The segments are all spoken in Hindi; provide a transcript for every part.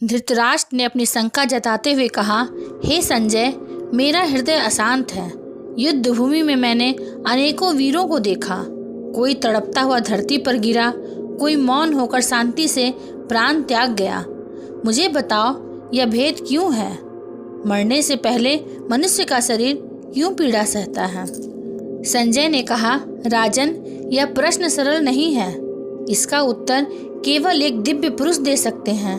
धृतराष्ट्र ने अपनी शंका जताते हुए कहा, हे संजय, मेरा हृदय अशांत है। युद्ध भूमि में मैंने अनेकों वीरों को देखा। कोई तड़पता हुआ धरती पर गिरा, कोई मौन होकर शांति से प्राण त्याग गया। मुझे बताओ, यह भेद क्यों है? मरने से पहले मनुष्य का शरीर क्यों पीड़ा सहता है? संजय ने कहा, राजन, यह प्रश्न सरल नहीं है। इसका उत्तर केवल एक दिव्य पुरुष दे सकते हैं।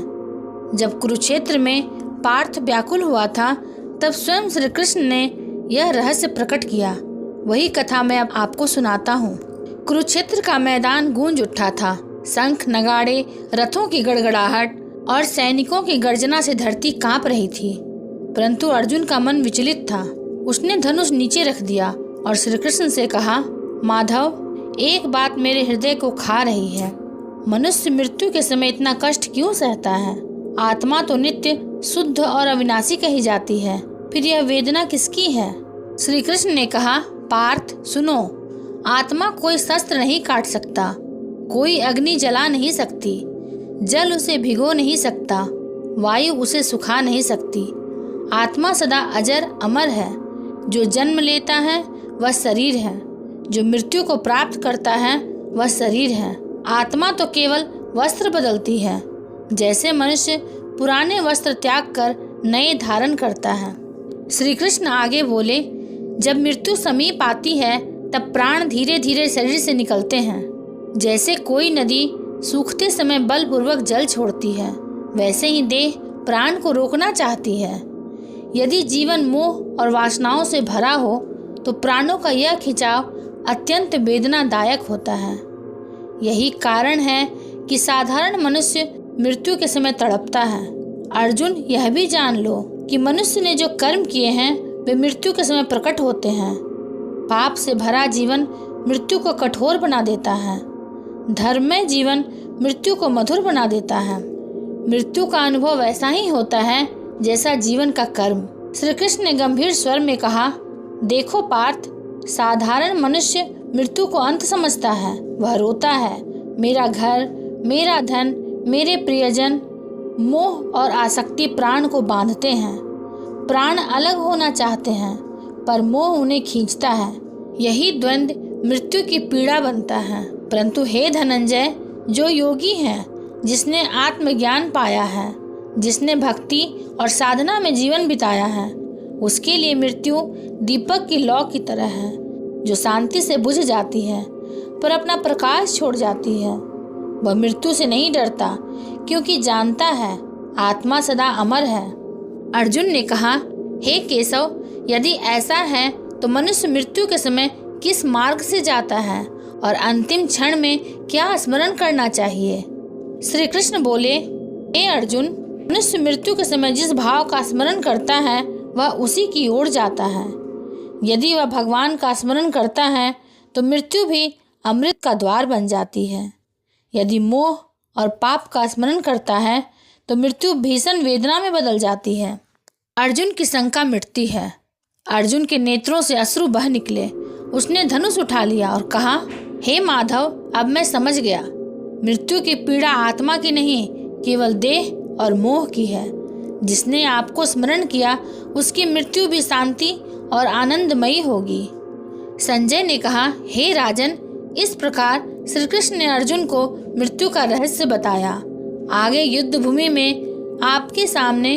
जब कुरुक्षेत्र में पार्थ व्याकुल हुआ था, तब स्वयं श्री कृष्ण ने यह रहस्य प्रकट किया। वही कथा मैं अब आपको सुनाता हूँ। कुरुक्षेत्र का मैदान गूंज उठा था। शंख, नगाड़े, रथों की गड़गड़ाहट और सैनिकों की गर्जना से धरती कांप रही थी। परंतु अर्जुन का मन विचलित था। उसने धनुष नीचे रख दिया और श्री कृष्ण से कहा, माधव, एक बात मेरे हृदय को खा रही है। मनुष्य मृत्यु के समय इतना कष्ट क्यों सहता है? आत्मा तो नित्य, शुद्ध और अविनाशी कही जाती है, फिर यह वेदना किसकी है? श्री कृष्ण ने कहा, पार्थ सुनो, आत्मा कोई शस्त्र नहीं काट सकता, कोई अग्नि जला नहीं सकती, जल उसे भिगो नहीं सकता, वायु उसे सुखा नहीं सकती। आत्मा सदा अजर अमर है। जो जन्म लेता है वह शरीर है, जो मृत्यु को प्राप्त करता है वह शरीर है। आत्मा तो केवल वस्त्र बदलती है, जैसे मनुष्य पुराने वस्त्र त्याग कर नए धारण करता है। श्री कृष्ण आगे बोले, जब मृत्यु समीप आती है तब प्राण धीरे धीरे शरीर से निकलते हैं। जैसे कोई नदी सूखते समय बलपूर्वक जल छोड़ती है, वैसे ही देह प्राण को रोकना चाहती है। यदि जीवन मोह और वासनाओं से भरा हो तो प्राणों का यह खिंचाव अत्यंत वेदनादायक होता है। यही कारण है कि साधारण मनुष्य मृत्यु के समय तड़पता है। अर्जुन, यह भी जान लो कि मनुष्य ने जो कर्म किए हैं वे मृत्यु के समय प्रकट होते हैं। पाप से भरा जीवन मृत्यु को कठोर बना देता है। धर्ममय जीवन मृत्यु को मधुर बना देता है। मृत्यु का अनुभव वैसा ही होता है जैसा जीवन का कर्म। श्री कृष्ण ने गंभीर स्वर में कहा, देखो पार्थ, साधारण मनुष्य मृत्यु को अंत समझता है। वह रोता है, मेरा घर, मेरा धन, मेरे प्रियजन। मोह और आसक्ति प्राण को बांधते हैं। प्राण अलग होना चाहते हैं, पर मोह उन्हें खींचता है। यही द्वंद्व मृत्यु की पीड़ा बनता है। परंतु हे धनंजय, जो योगी है, जिसने आत्मज्ञान पाया है, जिसने भक्ति और साधना में जीवन बिताया है, उसके लिए मृत्यु दीपक की लौ की तरह है, जो शांति से बुझ जाती है पर अपना प्रकाश छोड़ जाती है। वह मृत्यु से नहीं डरता, क्योंकि जानता है आत्मा सदा अमर है। अर्जुन ने कहा, हे केशव, यदि ऐसा है तो मनुष्य मृत्यु के समय किस मार्ग से जाता है और अंतिम क्षण में क्या स्मरण करना चाहिए? श्री कृष्ण बोले, हे अर्जुन, मनुष्य मृत्यु के समय जिस भाव का स्मरण करता है वह उसी की ओर जाता है। यदि वह भगवान का स्मरण करता है तो मृत्यु भी अमृत का द्वार बन जाती है। यदि मोह और पाप का स्मरण करता है तो मृत्यु भीषण वेदना में बदल जाती है। अर्जुन की शंका मिटती है। अर्जुन के नेत्रों से अश्रु बह निकले। उसने धनुष उठा लिया और कहा, हे माधव, अब मैं समझ गया। मृत्यु की पीड़ा आत्मा की नहीं, केवल देह और मोह की है। जिसने आपको स्मरण किया उसकी मृत्यु भी शांति और आनंदमयी होगी। संजय ने कहा, हे राजन, इस प्रकार श्री कृष्ण ने अर्जुन को मृत्यु का रहस्य बताया। आगे युद्ध भूमि में आपके सामने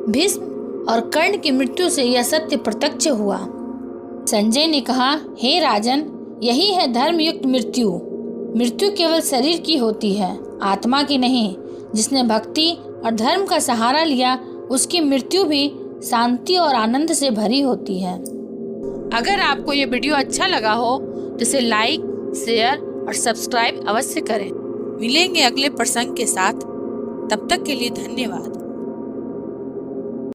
भीष्म और कर्ण की मृत्यु से यह सत्य प्रत्यक्ष हुआ। संजय ने कहा, हे राजन, यही है धर्मयुक्त मृत्यु। मृत्यु केवल शरीर की होती है, आत्मा की नहीं। जिसने भक्ति और धर्म का सहारा लिया उसकी मृत्यु भी शांति और आनंद से भरी होती है। अगर आपको ये वीडियो अच्छा लगा हो तो इसे लाइक, शेयर और सब्सक्राइब अवश्य करें। मिलेंगे अगले प्रसंग के साथ। तब तक के लिए धन्यवाद।